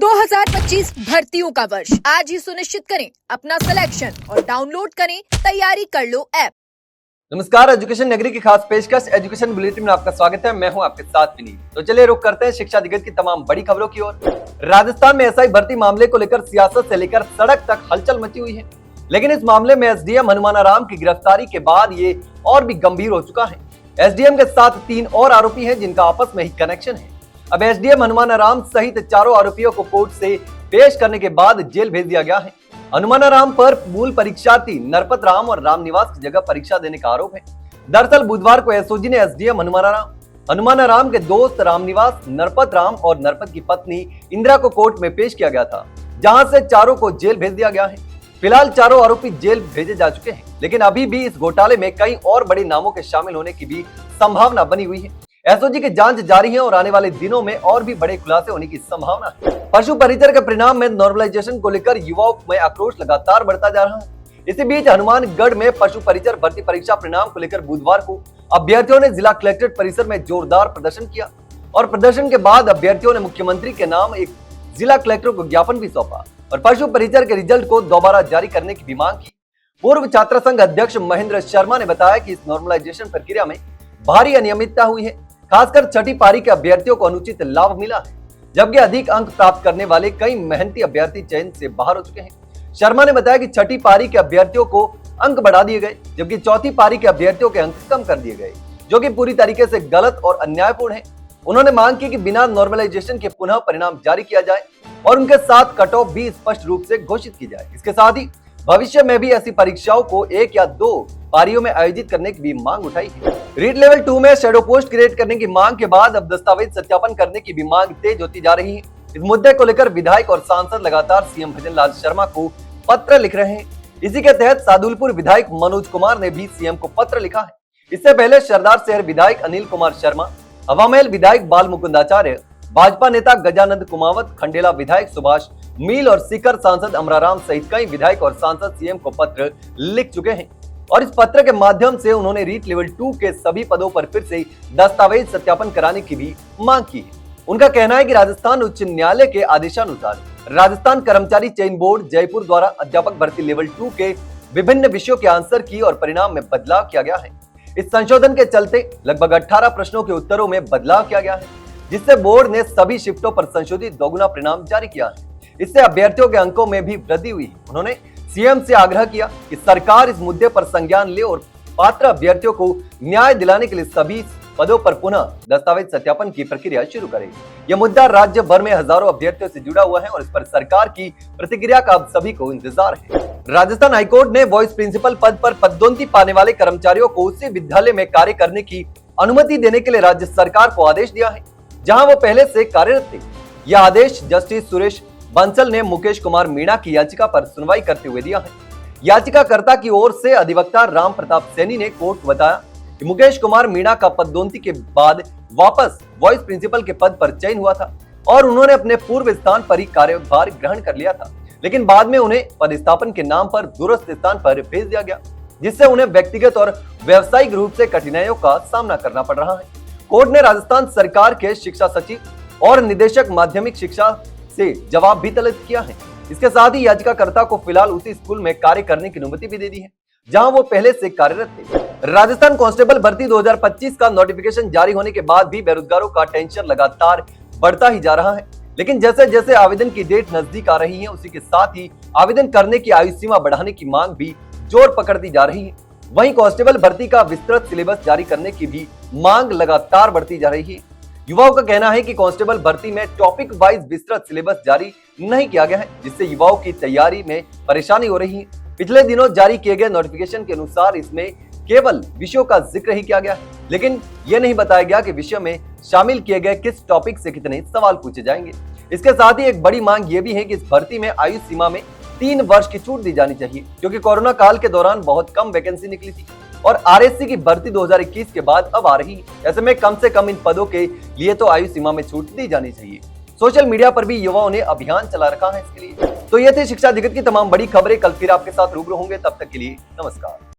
2025 भर्तियों का वर्ष आज ही सुनिश्चित करें अपना सिलेक्शन और डाउनलोड करें तैयारी कर लो ऐप। नमस्कार, एजुकेशन नगरी की खास पेशकश एजुकेशन बुलेटिन में आपका स्वागत है। मैं हूं आपके साथ विनीत। तो चलिए रुक करते हैं शिक्षा जगत की तमाम बड़ी खबरों की ओर। राजस्थान में एसआई भर्ती मामले को लेकर सियासत से लेकर सड़क तक हलचल मची हुई है, लेकिन इस मामले में एसडीएम हनुमानाराम की गिरफ्तारी के बाद ये और भी गंभीर हो चुका है। एसडीएम के साथ 3 और आरोपी हैं जिनका आपस में ही कनेक्शन है। अब एसडीएम हनुमानाराम सहित 4 आरोपियों को कोर्ट से पेश करने के बाद जेल भेज दिया गया है। हनुमानाराम पर मूल परीक्षार्थी नरपत राम और रामनिवास की जगह परीक्षा देने का आरोप है। दरअसल बुधवार को एसओजी ने एसडीएम हनुमानाराम के दोस्त रामनिवास, नरपत राम और नरपत की पत्नी इंदिरा को कोर्ट में पेश किया गया था, जहां से चारों को जेल भेज दिया गया है। फिलहाल चारों आरोपी जेल भेजे जा चुके हैं, लेकिन अभी भी इस घोटाले में कई और बड़े नामों के शामिल होने की भी संभावना बनी हुई है। एसओजी की जांच जारी है और आने वाले दिनों में और भी बड़े खुलासे होने की संभावना है। पशु परिचर के परिणाम में नॉर्मलाइजेशन को लेकर युवाओं में आक्रोश लगातार बढ़ता जा रहा है। इसी बीच हनुमानगढ़ में पशु परिचर भर्ती परीक्षा परिणाम को लेकर बुधवार को अभ्यर्थियों ने जिला कलेक्ट्रेट परिसर में जोरदार प्रदर्शन किया और प्रदर्शन के बाद अभ्यर्थियों ने मुख्यमंत्री के नाम एक जिला कलेक्टर को ज्ञापन भी सौंपा और पशु परिचर के रिजल्ट को दोबारा जारी करने की भी मांग की। पूर्व छात्र संघ अध्यक्ष महेंद्र शर्मा ने बताया कि इस नॉर्मलाइजेशन प्रक्रिया में भारी अनियमितता हुई है। खासकर छठी पारी के अभ्यर्थियों को अनुचित लाभ मिला है, जबकि अधिक अंक प्राप्त करने वाले कई मेहनती अभ्यर्थी चयन से बाहर हो चुके हैं। शर्मा ने बताया कि छठी पारी के अभ्यर्थियों को अंक बढ़ा दिए गए, जबकि चौथी पारी के अभ्यर्थियों के अंक कम कर दिए गए, जो कि पूरी तरीके से गलत और अन्यायपूर्ण है। उन्होंने मांग की कि बिना नॉर्मलाइजेशन के पुनः परिणाम जारी किया जाए और उनके साथ कट ऑफ भी स्पष्ट रूप से घोषित की जाए। इसके साथ ही भविष्य में भी ऐसी परीक्षाओं को 1 या 2 पारियों में आयोजित करने की भी मांग उठाई है। रीट लेवल 2 में शैडो पोस्ट क्रिएट करने की मांग के बाद अब दस्तावेज सत्यापन करने की भी मांग तेज होती जा रही है। इस मुद्दे को लेकर विधायक और सांसद लगातार सीएम भजनलाल शर्मा को पत्र लिख रहे हैं। इसी के तहत सादुलपुर विधायक मनोज कुमार ने भी सीएम को पत्र लिखा है। इससे पहले सरदार शहर विधायक अनिल कुमार शर्मा, हवामहल विधायक बाल मुकुंदाचार्य, भाजपा नेता गजानंद कुमावत, खंडेला विधायक सुभाष मील और सीकर सांसद अमराराम सहित कई विधायक और सांसद सीएम को पत्र लिख चुके हैं और इस पत्र के माध्यम से उन्होंने रीट लेवल 2 के सभी पदों पर फिर से दस्तावेज सत्यापन कराने की भी मांग की है। उनका कहना है कि राजस्थान उच्च न्यायालय के आदेशानुसार राजस्थान कर्मचारी चयन बोर्ड जयपुर द्वारा अध्यापक भर्ती लेवल 2 के विभिन्न विषयों के आंसर की और परिणाम में बदलाव किया गया है। इस संशोधन के चलते लगभग 18 प्रश्नों के उत्तरों में बदलाव किया गया है, जिससे बोर्ड ने सभी शिफ्टों पर संशोधित दोगुना परिणाम जारी किया है। इससे अभ्यर्थियों के अंकों में भी वृद्धि हुई है। उन्होंने सीएम से आग्रह किया कि सरकार इस मुद्दे पर संज्ञान ले और पात्र अभ्यर्थियों को न्याय दिलाने के लिए सभी पदों पर पुनः दस्तावेज सत्यापन की प्रक्रिया शुरू करे। यह मुद्दा राज्य भर में हजारों अभ्यर्थियों से जुड़ा हुआ है और इस पर सरकार की प्रतिक्रिया का अब सभी को इंतजार है। राजस्थान हाईकोर्ट ने वॉइस प्रिंसिपल पद पर पदोन्नति पाने वाले कर्मचारियों को उसी विद्यालय में कार्य करने की अनुमति देने के लिए राज्य सरकार को आदेश दिया है, जहाँ वो पहले से कार्यरत थे। यह आदेश जस्टिस सुरेश बंसल ने मुकेश कुमार मीणा की याचिका पर सुनवाई करते हुए दिया है। याचिकाकर्ता की ओर से अधिवक्ता राम प्रताप सैनी ने कोर्ट को बताया कि मुकेश कुमार मीणा का पदोन्नति के बाद वापस वॉइस प्रिंसिपल के पद पर चयन हुआ था और उन्होंने अपने पूर्व स्थान पर ही कार्यभार ग्रहण कर लिया था, लेकिन बाद में उन्हें पदस्थापन के नाम पर दूरस्थ स्थान पर भेज दिया गया, जिससे उन्हें व्यक्तिगत और व्यावसायिक रूप से कठिनाइयों का सामना करना पड़ रहा है। कोर्ट ने राजस्थान सरकार के शिक्षा सचिव और निदेशक माध्यमिक शिक्षा से जवाब भी तलब किया है। इसके साथ ही याचिकाकर्ता को फिलहाल उसी स्कूल में कार्य करने की अनुमति भी दे दी है जहां वो पहले से कार्यरत थे। राजस्थान कांस्टेबल भर्ती 2025 का नोटिफिकेशन जारी होने के बाद भी बेरोजगारों का टेंशन लगातार बढ़ता ही जा रहा है, लेकिन जैसे जैसे आवेदन की डेट नजदीक आ रही है, उसी के साथ ही आवेदन करने की आयु सीमा बढ़ाने की मांग भी जोर पकड़ती जा रही है। वहीं कांस्टेबल भर्ती का विस्तृत सिलेबस जारी करने की भी मांग लगातार बढ़ती जा रही है। युवाओं का कहना है कि कांस्टेबल भर्ती में टॉपिक वाइज विस्तृत सिलेबस जारी नहीं किया गया है, जिससे युवाओं की तैयारी में परेशानी हो रही है। पिछले दिनों जारी किए गए नोटिफिकेशन के अनुसार इसमें केवल विषयों का जिक्र ही किया गया है, लेकिन यह नहीं बताया गया कि विषय में शामिल किए गए किस टॉपिक से कितने सवाल पूछे जाएंगे। इसके साथ ही एक बड़ी मांग यह भी है कि इस भर्ती में आयु सीमा में 3 वर्ष की छूट दी जानी चाहिए, क्योंकि कोरोना काल के दौरान बहुत कम वैकेंसी निकली थी और आरएससी की भर्ती 2021 के बाद अब आ रही है। ऐसे में कम से कम इन पदों के लिए तो आयु सीमा में छूट दी जानी चाहिए। सोशल मीडिया पर भी युवाओं ने अभियान चला रखा है इसके लिए। तो ये थे शिक्षा जगत की तमाम बड़ी खबरें। कल फिर आपके साथ रूबरू होंगे, तब तक के लिए नमस्कार।